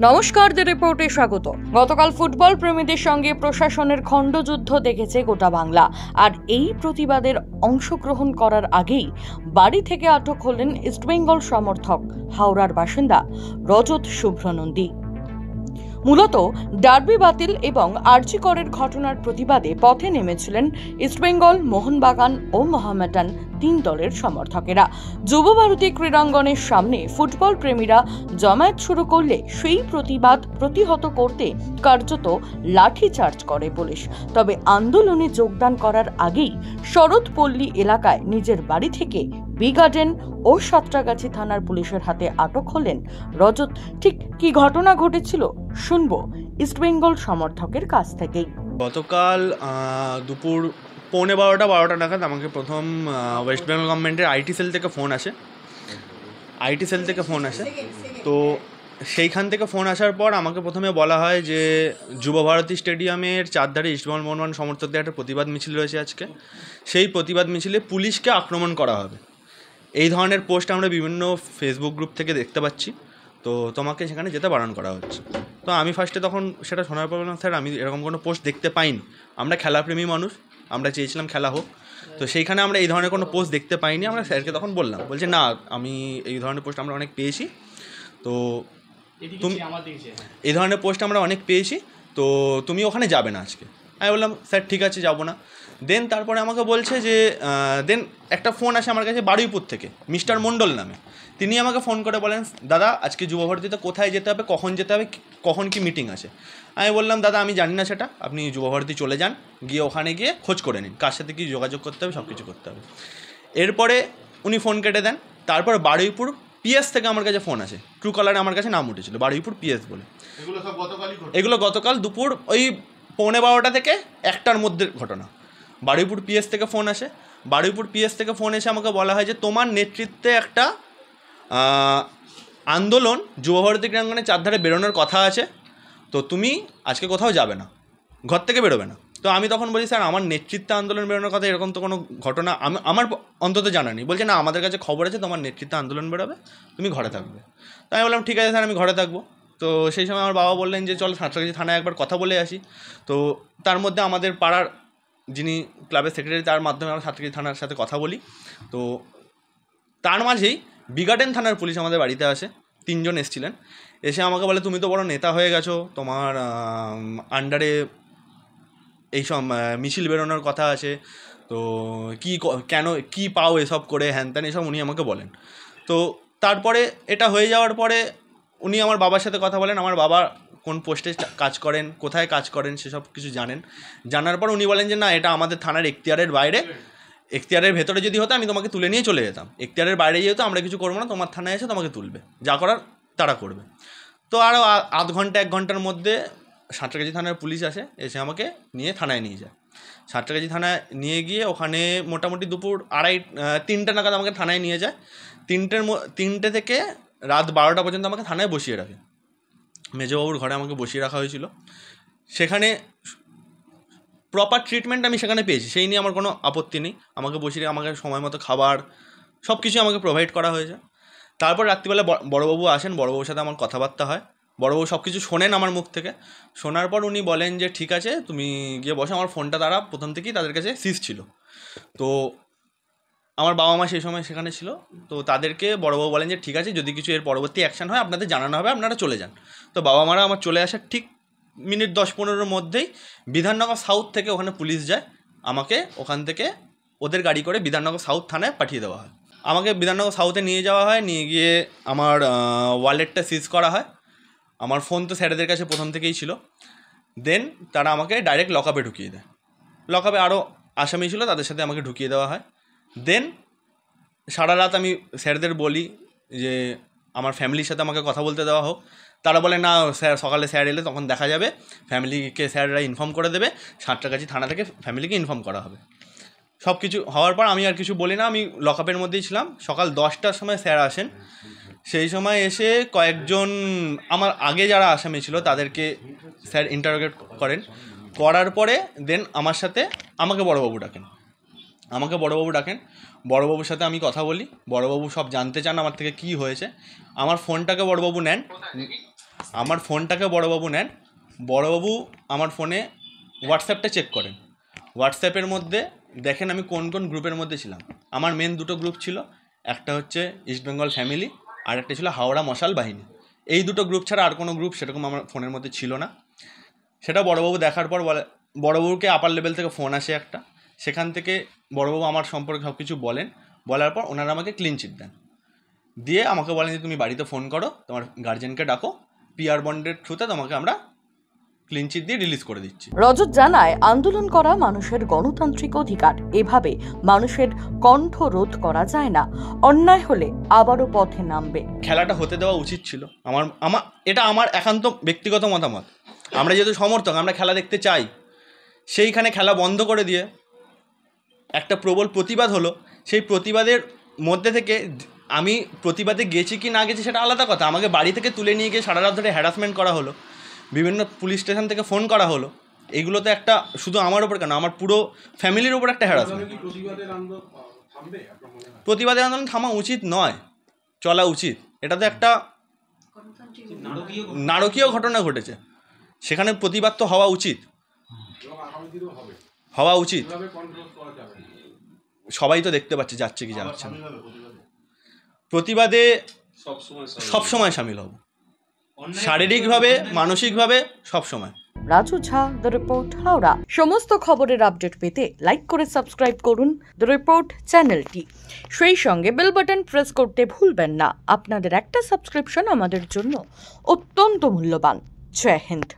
নমস্কার, দ্য রিপোর্টে স্বাগত। গতকাল ফুটবল প্রেমীদের সঙ্গে প্রশাসনের খণ্ডযুদ্ধ দেখেছে গোটা বাংলা। আর এই প্রতিবাদের অংশগ্রহণ করার আগেই বাড়ি থেকে আটক হলেন ইস্টবেঙ্গল সমর্থক হাওড়ার বাসিন্দা রজত শুভ্র নন্দী। মূলত ডার্বি বাতিল এবং আরজি করের ঘটনার প্রতিবাদে পথে নেমেছিলেন ইস্টবেঙ্গল, মোহনবাগান ও মোহামেডান তিন দলের সমর্থকেরা। যুবভারতী ক্রীড়াঙ্গনের সামনে ফুটবল প্রেমীরা জমায়েত শুরু করলে সেই প্রতিবাদ প্রতিহত করতে কার্যত লাঠিচার্জ করে পুলিশ। তবে আন্দোলনে যোগদান করার আগেই শরৎপল্লী এলাকায় নিজের বাড়ি থেকে বি গার্ডেন ও সাঁতরাগাছি থানার পুলিশের হাতে আটক হলেন রজত। ঠিক কি ঘটনা ঘটেছিল শুনবো ইস্টবেঙ্গল সমর্থকের কাছ থেকেই। গতকাল দুপুর 12:15 নাগাদ আমাকে প্রথম ওয়েস্ট বেঙ্গল গভর্নমেন্টের আইটি সেল থেকে ফোন আসে। তো সেইখান থেকে ফোন আসার পর আমাকে প্রথমে বলা হয় যে যুবভারতী স্টেডিয়ামের চারধারে ইস্টবেঙ্গল মোহনবাগান সমর্থকদের একটা প্রতিবাদ মিছিল রয়েছে আজকে। সেই প্রতিবাদ মিছিলে পুলিশকে আক্রমণ করা হবে, এই ধরনের পোস্ট আমরা বিভিন্ন ফেসবুক গ্রুপ থেকে দেখতে পাচ্ছি। তো তোমাকে সেখানে যেতে বারণ করা হচ্ছে। তো আমি ফার্স্টে তখন সেটা শোনার পর বললাম, স্যার আমি এরকম কোনো পোস্ট দেখতে পাইনি, আমরা খেলাপ্রেমী মানুষ, আমরা চেয়েছিলাম খেলা হোক, তো সেইখানে আমরা এই ধরনের কোনো পোস্ট দেখতে পাইনি। আমরা স্যারকে তখন বললাম, বলছে না আমি এই ধরনের পোস্ট আমরা অনেক পেয়েছি, তো তুমি এই ধরনের পোস্ট আমরা অনেক পেয়েছি, তো তুমি ওখানে যাবে না আজকে। আমি বললাম স্যার ঠিক আছে যাবো না। দেন তারপরে আমাকে বলছে যে দেন একটা ফোন আসে আমার কাছে বারুইপুর থেকে, মিস্টার মণ্ডল নামে। তিনি আমাকে ফোন করে বলেন, দাদা আজকে যুবভারতীতে কোথায় যেতে হবে, কখন যেতে হবে, কখন কি মিটিং আছে। আমি বললাম দাদা আমি জানি না সেটা, আপনি যুবভারতী চলে যান, গিয়ে ওখানে গিয়ে খোঁজ করে নিন কার সাথে কি যোগাযোগ করতে হবে, সব কিছু করতে হবে। এরপরে উনি ফোন কেটে দেন। তারপর বারুইপুর পিএস থেকে আমার কাছে ফোন আসে, ট্রু কলারে আমার কাছে নাম উঠেছিল বারুইপুর পিএস বলে। এগুলো গতকাল দুপুর ওই 12:15 থেকে 1টার মধ্যে ঘটনা। বারুইপুর পিএস থেকে ফোন আসে। বারুইপুর পিএস থেকে ফোন এসে আমাকে বলা হয় যে তোমার নেতৃত্বে একটা আন্দোলন যুবভারতী ক্রীড়াঙ্গনের চারধারে বেরোনোর কথা আছে, তো তুমি আজকে কোথাও যাবে না, ঘর থেকে বেরোবে না। তো আমি তখন বলি স্যার আমার নেতৃত্বে আন্দোলন বেরোনোর কথা এরকম তো কোনো ঘটনা আমার অন্তত জানা নেই। বলছে না আমাদের কাছে খবর আছে তোমার নেতৃত্বে আন্দোলন বেরোবে, তুমি ঘরে থাকবে। তাই আমি বললাম ঠিক আছে স্যার আমি ঘরে থাকবো। তো সেই সময় আমার বাবা বললেন যে চল সাঁতরাগাছি থানায় একবার কথা বলে আসি। তো তার মধ্যে আমাদের পাড়ার যিনি ক্লাবের সেক্রেটারি, তার মাধ্যমে আমরা সাঁতরাগাছি থানার সাথে কথা বলি। তো তার মাঝেই বি গার্ডেন থানার পুলিশ আমাদের বাড়িতে আসে, 3 জন এসেছিলেন। এসে আমাকে বলে তুমি তো বড় নেতা হয়ে গেছো, তোমার আন্ডারে এইসব মিছিল বেরোনোর কথা আছে, তো কেন কি পাও এসব করে, হ্যান ত্যান এসব উনি আমাকে বলেন। তো তারপরে এটা হয়ে যাওয়ার পরে উনি আমার বাবার সাথে কথা বলেন, আমার বাবা কোন পোস্টে কাজ করেন, কোথায় কাজ করেন সেসব কিছু জানেন। জানার পর উনি বলেন যে না এটা আমাদের থানার এখতিয়ারের বাইরে, এখতিয়ারের ভেতরে যদি হতো আমি তোমাকে তুলে নিয়ে চলে যেতাম, এখতিয়ারের বাইরে যেহেতু আমরা কিছু করবো না, তোমার থানায় এসে তোমাকে তুলবে, যা করার তারা করবে। তো আরও আধ ঘন্টা 1 ঘন্টার মধ্যে সাঁতরাগাছি থানার পুলিশ আসে, এসে আমাকে নিয়ে থানায় নিয়ে যায়। সাঁতরাগাছি থানায় নিয়ে গিয়ে ওখানে মোটামুটি দুপুর 3টে নাগাদ আমাকে থানায় নিয়ে যায়। 3টে থেকে রাত 12টা পর্যন্ত আমাকে থানায় বসিয়ে রাখে। মেজবাবুর ঘরে আমাকে বসিয়ে রাখা হয়েছিল। সেখানে প্রপার ট্রিটমেন্ট আমি সেখানে পেয়েছি, সেই নিয়ে আমার কোনো আপত্তি নেই। আমাকে বসিয়ে আমাকে সময় মতো খাবার সব কিছু আমাকে প্রোভাইড করা হয়েছে। তারপর রাত্রিবেলা বড়োবাবু আসেন, বড়োবাবুর সাথে আমার কথাবার্তা হয়। বড়োবাবু সব কিছু শোনেন আমার মুখ থেকে। শোনার পর উনি বলেন যে ঠিক আছে তুমি গিয়ে বসে। আমার ফোনটা তারা প্রথম থেকেই তাদের কাছে সিজ ছিল। তো আমার বাবা মা সেই সময় সেখানে ছিল। তো তাদেরকে বড়োবাবু বলেন যে ঠিক আছে যদি কিছু এর পরবর্তী অ্যাকশান হয় আপনাদের জানানো হবে, আপনারা চলে যান। তো বাবা মারা আমার চলে আসার ঠিক মিনিট 10-15 মধ্যেই বিধাননগর সাউথ থেকে ওখানে পুলিশ যায়। আমাকে ওখান থেকে ওদের গাড়ি করে বিধাননগর সাউথ থানায় পাঠিয়ে দেওয়া হয়। আমাকে বিধাননগর সাউথে নিয়ে যাওয়া হয়, নিয়ে গিয়ে আমার ওয়ালেটটা সিজ করা হয়। আমার ফোন তো স্যারেদের কাছে প্রথম থেকেই ছিল। দেন তারা আমাকে ডাইরেক্ট লকআপে ঢুকিয়ে দেয়। লকআপে আরও আসামি ছিল, তাদের সাথে আমাকে ঢুকিয়ে দেওয়া হয়। দেন সারা রাত আমি স্যারদের বলি যে আমার ফ্যামিলির সাথে আমাকে কথা বলতে দেওয়া হোক। তারা বলে না স্যার সকালে স্যার এলে তখন দেখা যাবে, ফ্যামিলিকে স্যাররা ইনফর্ম করে দেবে, সাঁতরাগাছি থানা থেকে ফ্যামিলিকে ইনফর্ম করা হবে। সব কিছু হওয়ার পর আমি আর কিছু বলি না, আমি লকআপের মধ্যেই ছিলাম। সকাল 10টার সময় স্যার আসেন। সেই সময় এসে কয়েকজন আমার আগে যারা আসামি ছিল তাদেরকে স্যার ইন্টারোগেট করেন। করার পরে দেন আমাকে বড়োবাবু ডাকেন। বড়োবাবুর সাথে আমি কথা বলি। বড়োবাবু সব জানতে চান আমার থেকে কী হয়েছে। আমার ফোনটাকে বড়োবাবু নেন, আমার ফোনটাকে বড়োবাবু নেন, বড়োবাবু আমার ফোনে হোয়াটসঅ্যাপটা চেক করেন, হোয়াটসঅ্যাপের মধ্যে দেখেন আমি কোন কোন গ্রুপের মধ্যে ছিলাম। আমার মেন দুটো গ্রুপ ছিল, একটা হচ্ছে ইস্ট বেঙ্গল ফ্যামিলি আর একটা ছিল হাওড়া মশাল বাহিনী। এই দুটো গ্রুপ ছাড়া আর কোনো গ্রুপ সেরকম আমার ফোনের মধ্যে ছিল না। সেটা বড়োবাবু দেখার পর বলে, বড়োবাবুকে আপার লেভেল থেকে ফোন আসে একটা, সেখান থেকে বড়োবাবু আমার সম্পর্কে সব কিছু বলেন, বলার পর ওনারা আমাকে ক্লিন চিট দেন, দিয়ে আমাকে বলেন যে তুমি বাড়িতে ফোন করো, তোমার গার্জেনকে ডাকো, পিআর বন্ডের থ্রুতে তোমাকে আমরা ক্লিন চিট দিয়ে রিলিজ করে দিচ্ছি। রজত জানায়, আন্দোলন করা মানুষের গণতান্ত্রিক অধিকার, এভাবে মানুষের কণ্ঠ রোধ করা যায় না, অন্যায় হলে আবারও পথে নামবে। খেলাটা হতে দেওয়া উচিত ছিল, এটা আমার একান্ত ব্যক্তিগত মতামত। আমরা যেহেতু সমর্থক, আমরা খেলা দেখতে চাই, সেইখানে খেলা বন্ধ করে দিয়ে একটা প্রবল প্রতিবাদ হলো। সেই প্রতিবাদের মধ্যে থেকে আমি প্রতিবাদে গেছি কি না গেছি সেটা আলাদা কথা, আমাকে বাড়ি থেকে তুলে নিয়ে গিয়ে সারা রাত ধরে হ্যারাসমেন্ট করা হলো, বিভিন্ন পুলিশ স্টেশন থেকে ফোন করা হলো। এগুলো তো একটা, শুধু আমার ওপর কেন, আমার পুরো ফ্যামিলির ওপর একটা হ্যারাসমেন্ট। প্রতিবাদের আন্দোলন থামা উচিত নয়, চলা উচিত। এটা তো একটা নারকীয় ঘটনা ঘটেছে, সেখানে প্রতিবাদ তো হওয়া উচিত, হওয়া উচিত। সবাই তো দেখতে পাচ্ছে যাচ্ছে কি যাচ্ছে না। প্রতিবাদে সবসময় সামিল হব, শারীরিকভাবে মানসিকভাবে সবসময়। রাজু ঝা, দ্য রিপোর্ট, হাওড়া। সমস্ত খবরের আপডেট পেতে লাইক করে সাবস্ক্রাইব করুন দ্য রিপোর্ট চ্যানেলটি। সেই সঙ্গে বেল বাটন প্রেস করতে ভুলবেন না। আপনাদের একটা সাবস্ক্রিপশন আমাদের জন্য অত্যন্ত মূল্যবান। জয় হিন্দ।